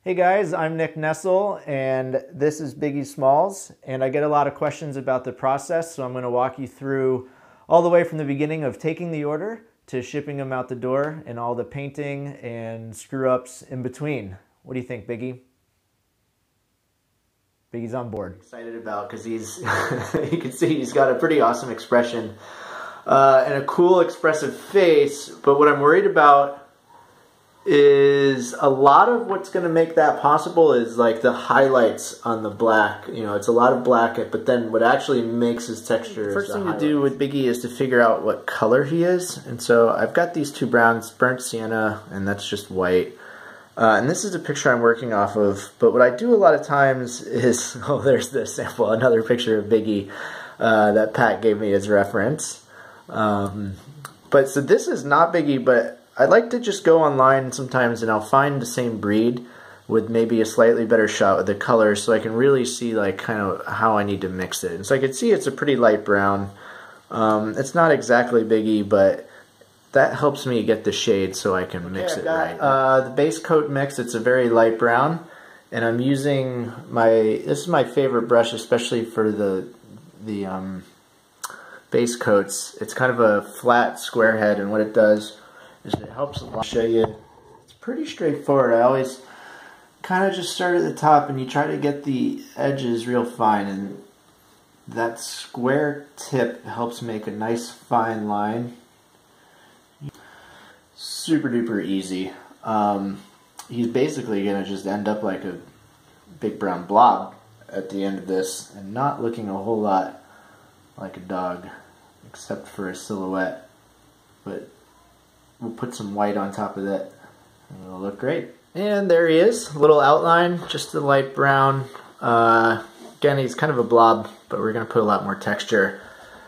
Hey guys, I'm Nick Nessel and this is Biggie Smalls, and I get a lot of questions about the process, so I'm going to walk you through all the way from the beginning of taking the order to shipping them out the door and all the painting and screw-ups in between. What do you think, Biggie? Biggie's on board. Excited about because he's you can see he's got a pretty awesome expression and a cool expressive face, but what I'm worried about is a lot of what's going to make that possible is like the highlights on the black. You know, it's a lot of black, but then what actually makes his texture. The first thing to do with Biggie is to figure out what color he is. And so I've got these two browns, burnt sienna, and that's just white. And this is a picture I'm working off of. But what I do a lot of times is, oh, there's the sample, another picture of Biggie that Pat gave me as reference. But so this is not Biggie, but I like to just go online sometimes and I'll find the same breed with maybe a slightly better shot with the colors so I can really see like kind of how I need to mix it. And so I can see it's a pretty light brown. It's not exactly Biggie, but that helps me get the shade so I can mix it right. The base coat mix, it's a very light brown, and I'm using this is my favorite brush, especially for the base coats. It's kind of a flat square head, and what it does is it helps a lot. I'll show you. It's pretty straightforward. I always kind of just start at the top and you try to get the edges real fine, and that square tip helps make a nice fine line. Super duper easy. He's basically going to just end up like a big brown blob at the end of this and not looking a whole lot like a dog except for a silhouette. But we'll put some white on top of that and it'll look great. And there he is, a little outline, just a light brown. Again, he's kind of a blob, but we're going to put a lot more texture.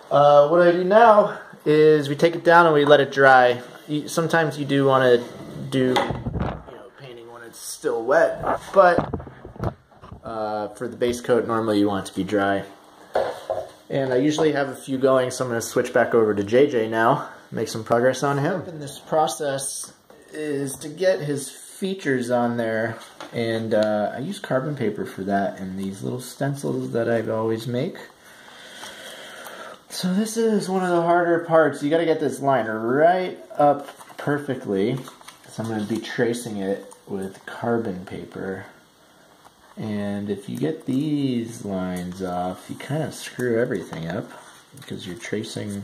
What I do now is we take it down and we let it dry. Sometimes you do want to do painting when it's still wet, but for the base coat, normally you want it to be dry. And I usually have a few going, so I'm going to switch back over to JJ now. Make some progress on him. And this process is to get his features on there, and I use carbon paper for that and these little stencils that I always make. So this is one of the harder parts. You got to get this line right up perfectly. So I'm going to be tracing it with carbon paper. And if you get these lines off, you kind of screw everything up because you're tracing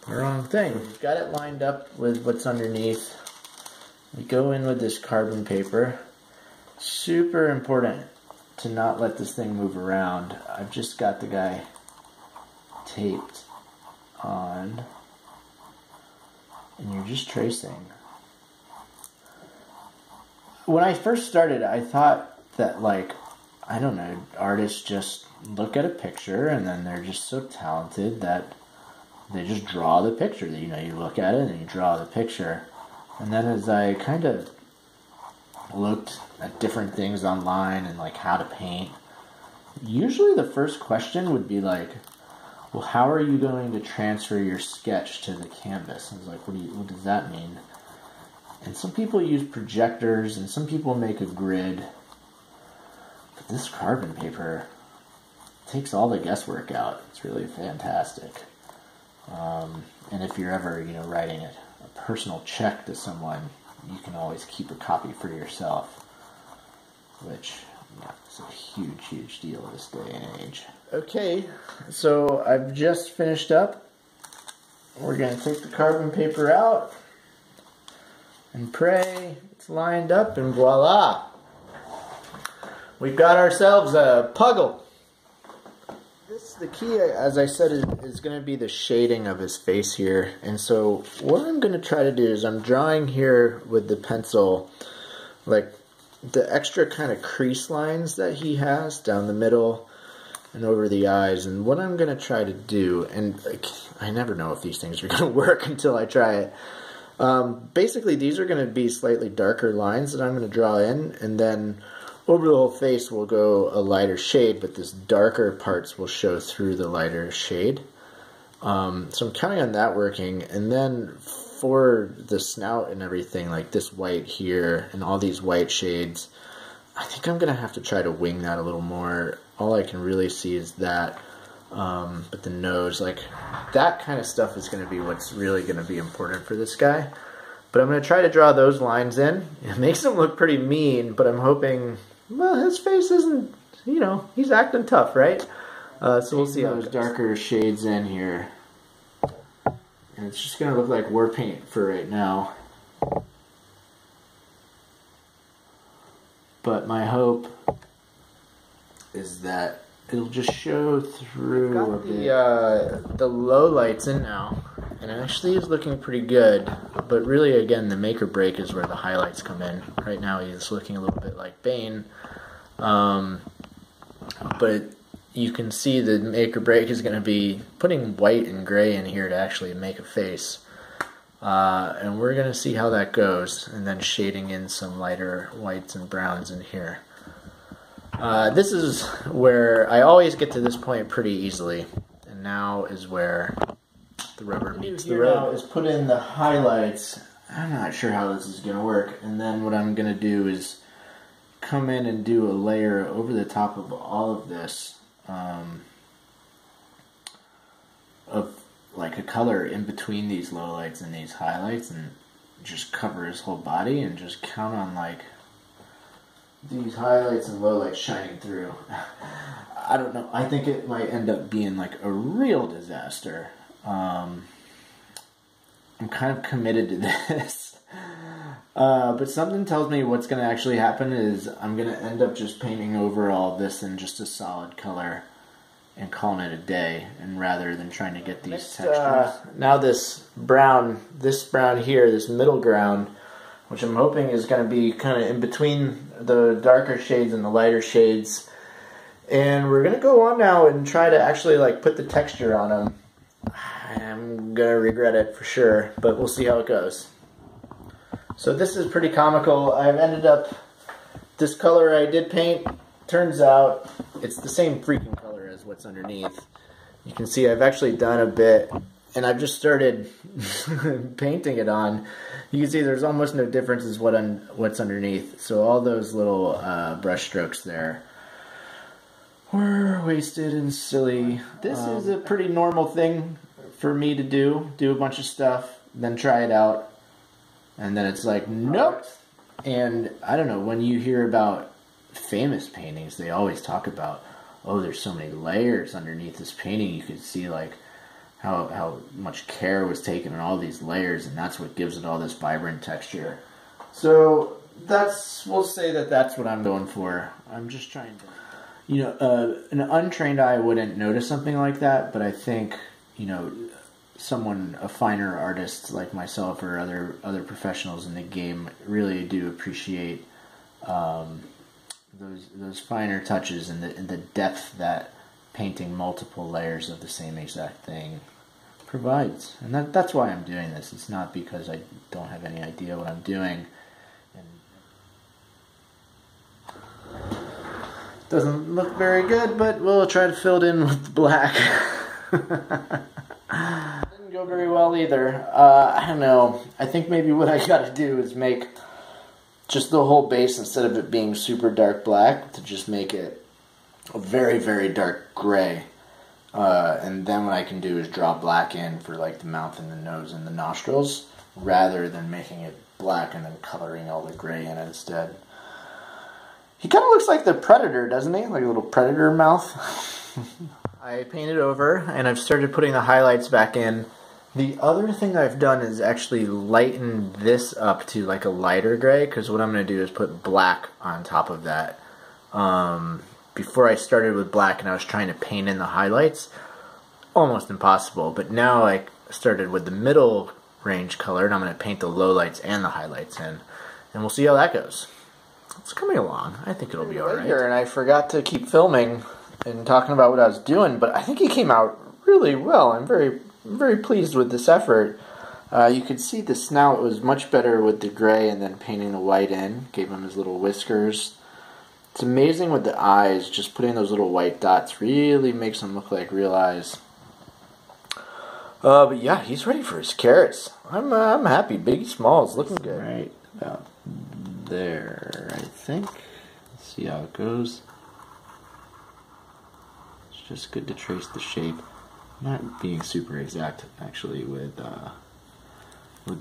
the wrong thing. You've got it lined up with what's underneath. We go in with this carbon paper. Super important to not let this thing move around. I've just got the guy taped on, and you're just tracing. When I first started, I thought that, like, I don't know, artists just look at a picture and then they're just so talented that they just draw the picture. You know, you look at it and you draw the picture. And then as I kind of looked at different things online and like how to paint, usually the first question would be like, well, how are you going to transfer your sketch to the canvas? And I was like, what does that mean? And some people use projectors and some people make a grid. But this carbon paper takes all the guesswork out. It's really fantastic. And if you're ever, writing a personal check to someone, you can always keep a copy for yourself, which is a huge, huge deal this day and age. Okay, so I've just finished up. We're going to take the carbon paper out and pray it's lined up, and voila! We've got ourselves a Puggle. The key, as I said, is going to be the shading of his face here. And so what I'm going to try to do is I'm drawing here with the pencil like the extra kind of crease lines that he has down the middle and over the eyes. And what I'm going to try to do, and I never know if these things are going to work until I try it. Basically, these are going to be slightly darker lines that I'm going to draw in, and then over the whole face will go a lighter shade, but this darker parts will show through the lighter shade. So I'm counting on that working, and then for the snout and everything, like this white here and all these white shades, I think I'm going to have to try to wing that a little more. All I can really see is that. But the nose, like, that kind of stuff is going to be what's really going to be important for this guy. But I'm going to try to draw those lines in. It makes him look pretty mean, but I'm hoping, well, his face isn't, you know, he's acting tough, right? So we'll see how those darker shades in here. And it's just going to look like war paint for right now. But my hope is that it'll just show through a bit. The low lights in now, and actually he's looking pretty good. But really, again, the make or break is where the highlights come in. Right now he's looking a little bit like Bane. But you can see the make or break is going to be putting white and gray in here to actually make a face. And we're going to see how that goes, and then shading in some lighter whites and browns in here. This is where I always get to this point pretty easily, and now is where the rubber meets the road. Now is put in the highlights. I'm not sure how this is going to work, and then what I'm going to do is come in and do a layer over the top of all of this of like a color in between these lowlights and these highlights, and just cover his whole body and just count on like these highlights and lowlights shining through. I don't know. I think it might end up being like a real disaster. I'm kind of committed to this. But something tells me what's going to actually happen is I'm going to end up just painting over all this in just a solid color and calling it a day, and rather than trying to get these textures. Now this brown here, this middle ground, which I'm hoping is going to be kind of in between the darker shades and the lighter shades. And we're going to go on now and try to actually like put the texture on them. I'm going to regret it for sure, but we'll see how it goes. So this is pretty comical. I've ended up, this color I did paint, turns out it's the same freaking color as what's underneath. You can see I've actually done a bit, and I've just started painting it on. You can see there's almost no difference as what's underneath. So all those little brush strokes there were wasted and silly. This is a pretty normal thing for me to do a bunch of stuff, then try it out, and then it's like, nope. And I don't know, when you hear about famous paintings, they always talk about, oh, there's so many layers underneath this painting. You could see like how much care was taken in all these layers, and that's what gives it all this vibrant texture. So we'll say that's what I'm going for. I'm just trying to, you know, an untrained eye wouldn't notice something like that, but I think, you know, a finer artist like myself or other professionals in the game really do appreciate those finer touches and the depth that painting multiple layers of the same exact thing provides. And that's why I'm doing this. It's not because I don't have any idea what I'm doing. And it doesn't look very good, but we'll try to fill it in with black. Didn't go very well either. I don't know. I think maybe what I gotta do is make just the whole base, instead of it being super dark black, to just make it a very, very dark gray. And then what I can do is draw black in for like the mouth and the nose and the nostrils, rather than making it black and then coloring all the gray in instead. He kind of looks like the Predator, doesn't he? Like a little Predator mouth. I painted over, and I've started putting the highlights back in. The other thing I've done is actually lighten this up to like a lighter gray, because what I'm going to do is put black on top of that. Before I started with black and I was trying to paint in the highlights, almost impossible. But now I started with the middle range color, and I'm going to paint the lowlights and the highlights in. And we'll see how that goes. It's coming along. I think it'll be alright. And I forgot to keep filming and talking about what I was doing, but I think it came out really well. I'm very pleased with this effort. You could see the snout was much better with the gray and then painting the white in. Gave him his little whiskers. It's amazing with the eyes. Just putting those little white dots really makes them look like real eyes. But yeah, he's ready for his carrots. I'm happy. Big, small, it's looking good. Right about there, I think. Let's See how it goes. It's just good to trace the shape. I'm not being super exact actually with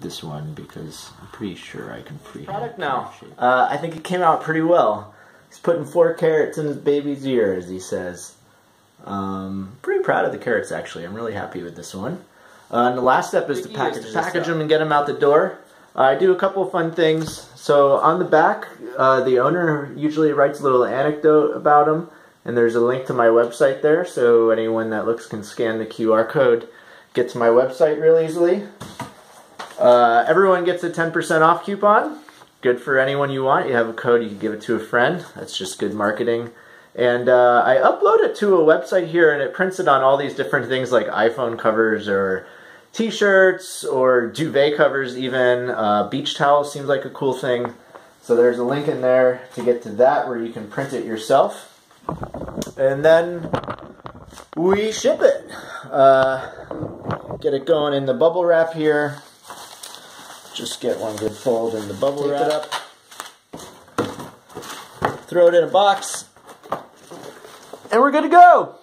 this one because I'm pretty sure I can freehand Product now. shape. I think it came out pretty well. He's putting 4 carrots in his baby's ear, as he says. Pretty proud of the carrots, actually. I'm really happy with this one. And the last step is to package them and get them out the door. I do a couple of fun things. So on the back, the owner usually writes a little anecdote about them, and there's a link to my website there, so anyone that looks can scan the QR code, get to my website real easily. Everyone gets a 10% off coupon. Good for anyone you want. You have a code, you can give it to a friend. That's just good marketing. And I upload it to a website here, and it prints it on all these different things like iPhone covers or t-shirts or duvet covers even. Beach towels seems like a cool thing. So there's a link in there to get to that where you can print it yourself. And then we ship it. Get it going in the bubble wrap here. Just get one good fold in the bubble wrap. Tape it up. Throw it in a box. And we're good to go.